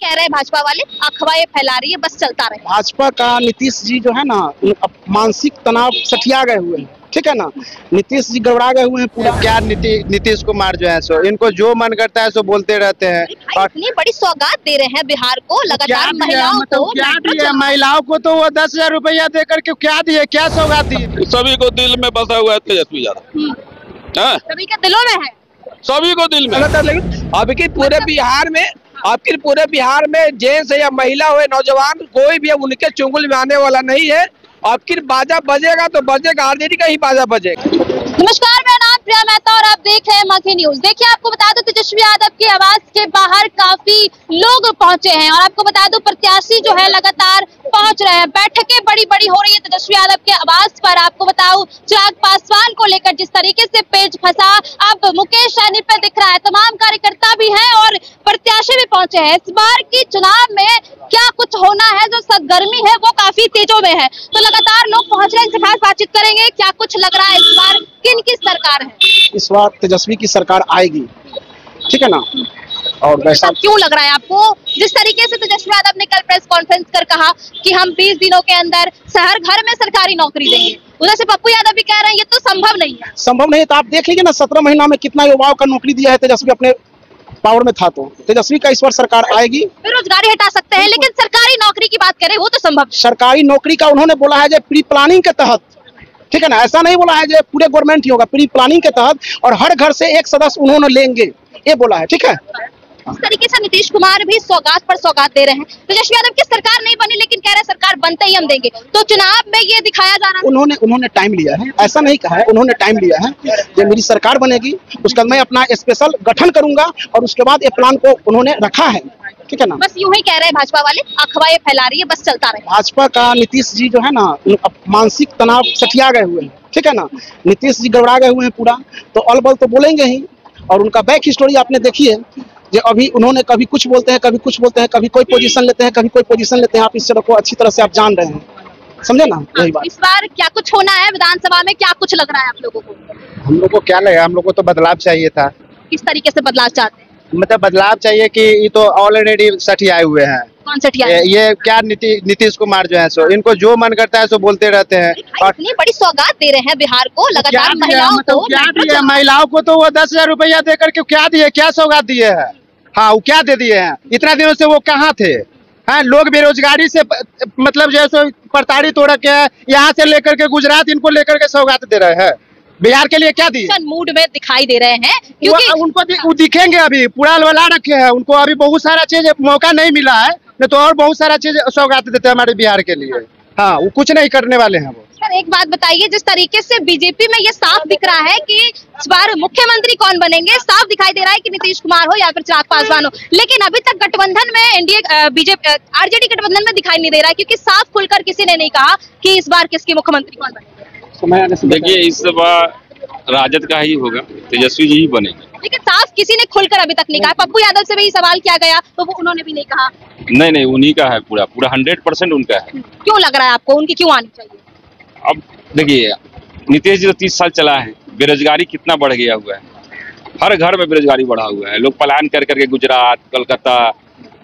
कह रहे हैं भाजपा वाले, अफवाहें फैला रही है, बस चलता रहे। भाजपा का नीतीश जी जो है ना, मानसिक तनाव सठिया गए हुए हैं, ठीक है ना। नीतीश जी गड़बड़ा गए हुए हैं पूरा। क्या नीतीश कुमार जो है सो इनको जो मन करता है सो बोलते रहते हैं। और इतनी बड़ी सौगात दे रहे हैं बिहार को, लगातार महिलाओं को, क्या दिए महिलाओं को, तो वो 10,000 रुपया दे करके क्या दिए, क्या सौगात दिए। सभी को दिल में बसा हुआ है तेजस्वी यादव, सभी के दिलों में है, सभी को दिल में। लेकिन आपके पूरे बिहार में जेंट्स या महिला हो, नौजवान कोई भी उनके चुंगल में आने वाला नहीं है। आपकी बाजा बजेगा तो बजेगा, आरजेडी का ही बाजा बजेगा। नमस्कार, मेरा नाम प्रिया मेहता और आप देख रहे हैं मखी न्यूज। देखिए, आपको बता दूं तेजस्वी यादव के आवास के बाहर काफी लोग पहुंचे हैं और आपको बता दूं प्रत्याशी जो है लगातार पहुंच रहे हैं। बैठकें बड़ी बड़ी हो रही है तेजस्वी यादव के आवास पर। आपको बताऊं चिराग पासवान को लेकर जिस तरीके से पेच फंसा, अब मुकेश सहनी पे दिख रहा है, तमाम कार्यकर्ता भी हैं और प्रत्याशी भी पहुंचे हैं। इस बार की चुनाव में क्या कुछ होना है, जो सरगर्मी है वो काफी तेजों में है, तो लगातार लोग पहुंच रहे हैं। इनसे खास बातचीत करेंगे, क्या कुछ लग रहा है इस बार किन की सरकार है? इस बार तेजस्वी की सरकार आएगी, ठीक है ना। और वैसा क्यों लग रहा है आपको? जिस तरीके से तेजस्वी यादव ने कल प्रेस कॉन्फ्रेंस कर कहा कि हम 20 दिनों के अंदर हर घर में सरकारी नौकरी देंगे, उधर से पप्पू यादव भी कह रहे हैं ये तो संभव नहीं है। संभव नहीं है तो आप देख लीजिए ना, 17 महीना में कितना युवाओं का नौकरी दिया है तेजस्वी अपने पावर में था। तो तेजस्वी का इस बार सरकार आएगी। बेरोजगारी हटा सकते हैं, लेकिन सरकारी नौकरी की बात करें वो तो संभव। सरकारी नौकरी का उन्होंने बोला है जो प्री प्लानिंग के तहत, ठीक है ना, ऐसा नहीं बोला है जो पूरे गवर्नमेंट ही होगा, प्री प्लानिंग के तहत, और हर घर से एक सदस्य उन्होंने लेंगे, ये बोला है, ठीक है। इस तरीके से नीतीश कुमार भी सौगात पर सौगात दे रहे हैं। तेजस्वी यादव की सरकार नहीं बनी, लेकिन कह रहे हैं सरकार बनते ही हम देंगे, तो चुनाव में ये दिखाया जा रहा है। उन्होंने टाइम लिया है, ऐसा नहीं कहा है, उन्होंने टाइम लिया है। जब मेरी सरकार बनेगी उसका मैं अपना स्पेशल गठन करूंगा और उसके बाद ये प्लान को उन्होंने रखा है, ठीक है ना। बस यूं ही कह रहे हैं भाजपा वाले, अफवाहें फैला रही है, बस चलता रहे। भाजपा का नीतीश जी जो है ना, मानसिक तनाव सठिया गए हुए हैं, ठीक है ना। नीतीश जी गड़बड़ा गए हुए हैं पूरा, तो अलबल तो बोलेंगे ही। और उनका बैक हिस्टोरी आपने देखी है, जो अभी उन्होंने कभी कुछ बोलते हैं, कभी कुछ बोलते हैं, कभी कोई पोजीशन लेते हैं, कभी कोई पोजीशन लेते हैं। आप इस तरह को अच्छी तरह से आप जान रहे हैं, समझे ना। यही बात। इस बार क्या कुछ होना है विधानसभा में, क्या कुछ लग रहा है आप लोगों को? हम लोग को क्या लगा, हम लोग को तो बदलाव चाहिए था। किस तरीके से बदलाव चाहते हैं? मतलब बदलाव चाहिए कि ये तो ऑलरेडी सठियाए हुए हैं। कौन सठिया? ये क्या नीतीश कुमार जो है सो इनको जो मन करता है सो बोलते रहते हैं। और इतनी बड़ी सौगात दे रहे हैं बिहार को, लगातार महिलाओं को, क्या दिए महिलाओं को, तो वो 10,000 रुपया दे करके क्या दिए, क्या सौगात दिए है। हाँ, वो क्या दे दिए हैं? इतना दिनों से वो कहाँ थे? हाँ, लोग बेरोजगारी से मतलब जो है सो प्रताड़ित हो रखे हैं। यहाँ से लेकर के गुजरात इनको लेकर के सौगात दे रहे हैं। बिहार के लिए क्या दिए? मूड में दिखाई दे रहे हैं, क्योंकि उनको दिखेंगे, अभी पूरा अलवला रखे हैं। उनको अभी बहुत सारा चीज मौका नहीं मिला है, नहीं तो और बहुत सारा चीज सौगात देते हैं हमारे बिहार के लिए। हाँ, वो कुछ नहीं करने वाले हैं वो। सर एक बात बताइए, जिस तरीके से बीजेपी में ये साफ दिख रहा है कि इस बार मुख्यमंत्री कौन बनेंगे, साफ दिखाई दे रहा है कि नीतीश कुमार हो या फिर चिराग पासवान हो, लेकिन अभी तक गठबंधन में एनडीए बीजेपी आरजेडी गठबंधन में दिखाई नहीं दे रहा है, क्योंकि साफ खुलकर किसी ने नहीं कहा कि इस बार किसकी मुख्यमंत्री कौन बनेगा। देखिए, इस बार राजद का ही होगा, तेजस्वी जी ही बनेंगे। लेकिन साफ किसी ने खुलकर अभी तक नहीं कहा। पप्पू यादव से भी सवाल किया गया तो वो उन्होंने भी नहीं कहा। नहीं, उन्हीं का है, पूरा 100% उनका है। क्यों लग रहा है आपको उनकी क्यों आनी चाहिए? अब देखिए, नीतीश जी तो 30 साल चला है, बेरोजगारी कितना बढ़ गया हुआ है, हर घर में बेरोजगारी बढ़ा हुआ है। लोग पलायन कर करके गुजरात, कलकत्ता,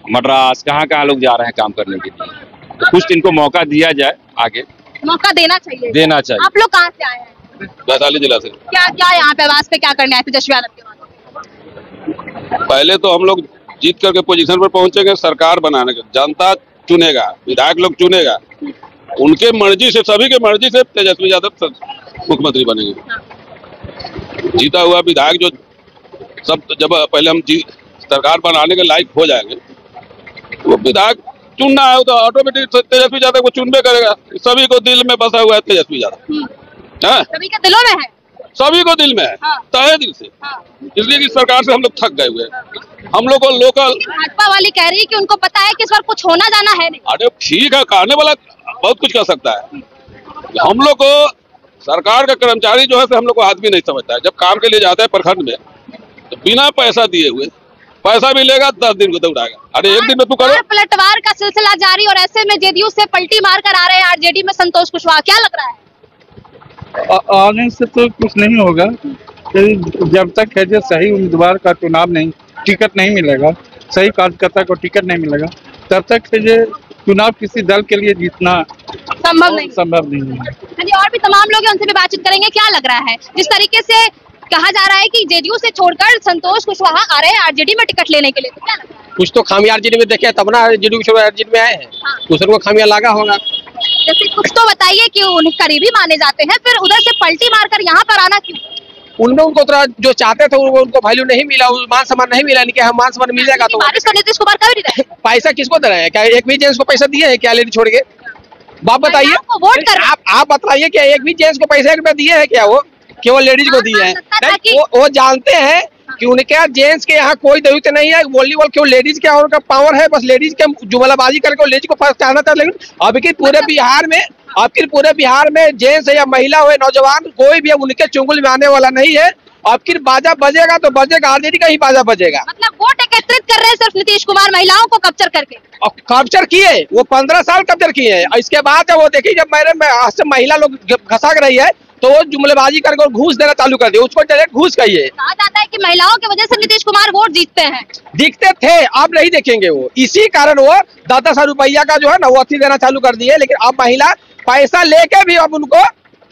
मद्रास, कहाँ लोग जा रहे हैं काम करने के लिए। तो कुछ इनको मौका दिया जाए, आगे मौका देना चाहिए। आप लोग कहाँ से आए हैं? वैशाली जिला से। क्या यहाँ पे आवास पे क्या करने आए तेजस्वी यादव के बाद? पहले तो हम लोग जीत करके पोजीशन पर पहुंचेंगे, सरकार बनाने के जनता चुनेगा, विधायक लोग चुनेगा, उनके मर्जी से, सभी के मर्जी से तेजस्वी यादव मुख्यमंत्री बनेंगे। जीता हुआ विधायक जो सब, जब पहले हम सरकार बनाने के लायक हो जाएंगे, वो विधायक चुनना है तो ऑटोमेटिक तेजस्वी यादव को चुनबे करेगा। सभी को दिल में बसा हुआ है तेजस्वी यादव, सभी के दिलों में है, सभी को दिल में है, तहे दिल से। इसलिए कि सरकार से हम लोग थक गए हुए हैं। हम लोग को लोकल भाजपा वाली कह रही है कि उनको पता है कि इस बार कुछ होना जाना है नहीं। अरे ठीक है, कहने वाला बहुत कुछ कर सकता है। हम लोग को सरकार का कर्मचारी जो है हम लोग को आदमी नहीं समझता है। जब काम के लिए जाता है प्रखंड में, तो बिना पैसा दिए हुए पैसा भी लेगा, 10 दिन को दौड़ाएगा। अरे एक दिन में तू करो। पलटवार का सिलसिला जारी, और ऐसे में जेडीयू से पलटी मार कर आ रहे हैं आरजेडी में संतोष कुशवाहा, क्या लग रहा है? आने से तो कुछ नहीं होगा, जब तक है जो सही उम्मीदवार का चुनाव नहीं, टिकट नहीं मिलेगा, सही कार्यकर्ता को टिकट नहीं मिलेगा तब तक ये चुनाव किसी दल के लिए जीतना संभव नहीं है। हाँ जी, और भी तमाम लोग हैं, उनसे भी बातचीत करेंगे। क्या लग रहा है जिस तरीके से कहा जा रहा है कि जेडीयू से छोड़कर संतोष कुशवाहा आ रहे हैं आरजेडी में टिकट लेने के लिए, तो क्या लग रहा है? कुछ तो खामी आरजेडी में देखे तब ना जेडीयू आरजेडी में आए हैं। हाँ। कुछ को खामियां लगा होगा। जैसे कुछ तो बताइए कि उन्हें करीबी माने जाते हैं, फिर उधर से पलटी मारकर यहाँ पर आना क्यों? उनमें उनको थोड़ा जो चाहते थे उनको वैल्यू नहीं मिला, मान सम्मान नहीं मिला। नहीं कि हम मान सम्मान मिलेगा तो बारिश तो नीतीश कुमार कर ही रहे हैं। पैसा किसको दे रहे हैं? क्या एक भी जेंट्स को पैसा दिए हैं क्या लेडी छोड़ के? बाप बताइए, महिलाओं को वोट कर आप बताइए क्या एक भी जेंट्स को पैसा 1 रुपया दिए हैं क्या? वो केवल लेडीज को दिए हैं। नहीं, वो जानते हैं कि उनके जेंट्स के यहाँ कोई दैवित नहीं है। वॉलीबॉल केवल लेडीज के उनका पावर है, बस लेडीज के जुमलाबाजी करके लेडीज को फर्स्ट चाहना था। लेकिन अबकी पूरे बिहार में जेंट्स या महिला हो नौजवान कोई भी उनके चुंगल में आने वाला नहीं है। अबकी बाजा बजेगा तो बजेगा, आरजेडी का ही बाजा बजेगा। मतलब वोट एकत्रित कर रहे हैं सिर्फ नीतीश कुमार महिलाओं को कैप्चर करके। और कैप्चर किए, वो 15 साल कैप्चर किए हैं। इसके बाद जब वो देखिए जब मेरे महिला लोग घसक रही है तो वो जुमलेबाजी करके घूस देना चालू कर दिया। उसको डायरेक्ट घूस कहिए। कहा जाता है कि महिलाओं की वजह से नीतीश कुमार वोट जीतते हैं। दिखते थे, अब नहीं देखेंगे। वो इसी कारण वो 10,000 रुपया का जो है ना वो अथी देना चालू कर दिए। लेकिन अब महिला पैसा लेके भी अब उनको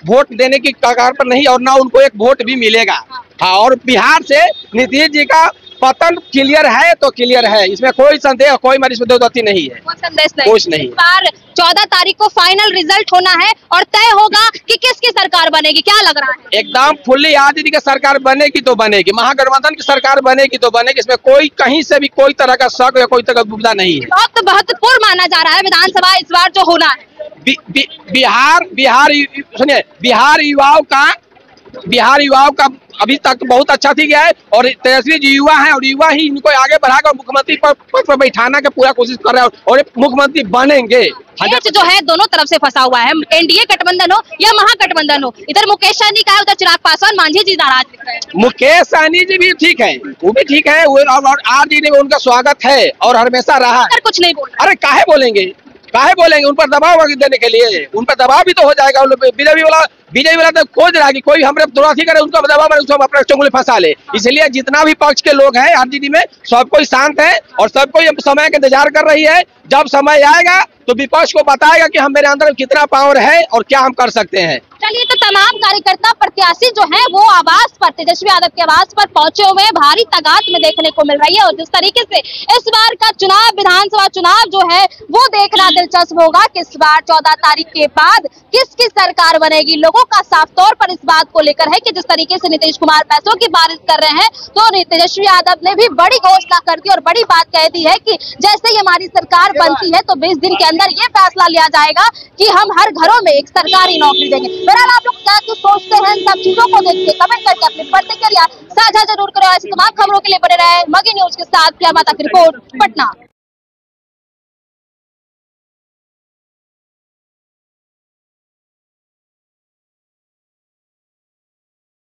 वोट देने की कगार पर नहीं, और ना उनको एक वोट भी मिलेगा। हाँ, और बिहार से नीतीश जी का पतन क्लियर है तो क्लियर है, इसमें कोई संदेह कोई इसमें दो गति नहीं है, कोई संदेश नहीं। कुछ नहीं। इस बार 14 तारीख को फाइनल रिजल्ट होना है और तय होगा कि किसकी सरकार बनेगी। क्या लग रहा है? एकदम फुल्ली आरजेडी की सरकार बनेगी तो बनेगी, महागठबंधन की सरकार बनेगी तो बनेगी। इसमें कोई कहीं से भी कोई तरह का शक या कोई तरह का दुविधा नहीं है। बहुत महत्वपूर्ण माना जा रहा है विधानसभा इस बार जो होना है। बिहार युवाओं का अभी तक बहुत अच्छा थी गया है, और तेजस्वी जी युवा हैं और युवा ही इनको आगे बढ़ाकर मुख्यमंत्री पद पर बैठाना की पूरा कोशिश कर रहे हैं और मुख्यमंत्री बनेंगे। मैच जो है दोनों तरफ से फंसा हुआ है, एनडीए गठबंधन हो या महागठबंधन हो। इधर मुकेश सहनी का है, उधर चिराग पासवान, मांझी जी नाराज दिख रहे हैं। मुकेश सहनी जी भी ठीक है, वो भी ठीक है, और आरजेडी में उनका स्वागत है और हमेशा रहा। कुछ नहीं बोल रहे। अरे काहे बोलेंगे उन पर दबाव देने के लिए? उन पर दबाव भी तो हो जाएगा। बीजेपी वाला तो खोज रहा है कि कोई हमरे थोड़ा सी करे, उनका दबाव में उसको अपने चंगुल फंसा ले। इसलिए जितना भी पक्ष के लोग हैं आरजेडी में सब कोई शांत है और सब कोई समय का इंतजार कर रही है। जब समय आएगा तो विपक्ष को बताएगा कि हम मेरे अंदर कितना पावर है और क्या हम कर सकते हैं। चलिए, तो तमाम कार्यकर्ता प्रत्याशी जो हैं वो आवास पर, तेजस्वी यादव के आवास पर पहुंचे हुए हैं। भारी तादाद में देखने को मिल रही है और जिस तरीके से इस बार का चुनाव, विधानसभा चुनाव जो है वो देखना दिलचस्प होगा कि इस बार 14 तारीख के बाद किसकी सरकार बनेगी। लोगों का साफ तौर पर इस बात को लेकर है कि जिस तरीके से नीतीश कुमार पैसों की बारिश कर रहे हैं, तो तेजस्वी यादव ने भी बड़ी घोषणा कर दी और बड़ी बात कह दी है कि जैसे ही हमारी सरकार बनती है तो 20 दिन के अंदर ये फैसला लिया जाएगा कि हम हर घरों में एक सरकारी नौकरी देंगे। बहरहाल आप लोग क्या सोचते हैं इन सब चीजों को देखिए, कमेंट करके अपनी प्रतिक्रिया साझा जरूर करें। ऐसी तमाम खबरों के लिए बने रहे मगही न्यूज के साथ। प्रिया माता की रिपोर्ट, पटना।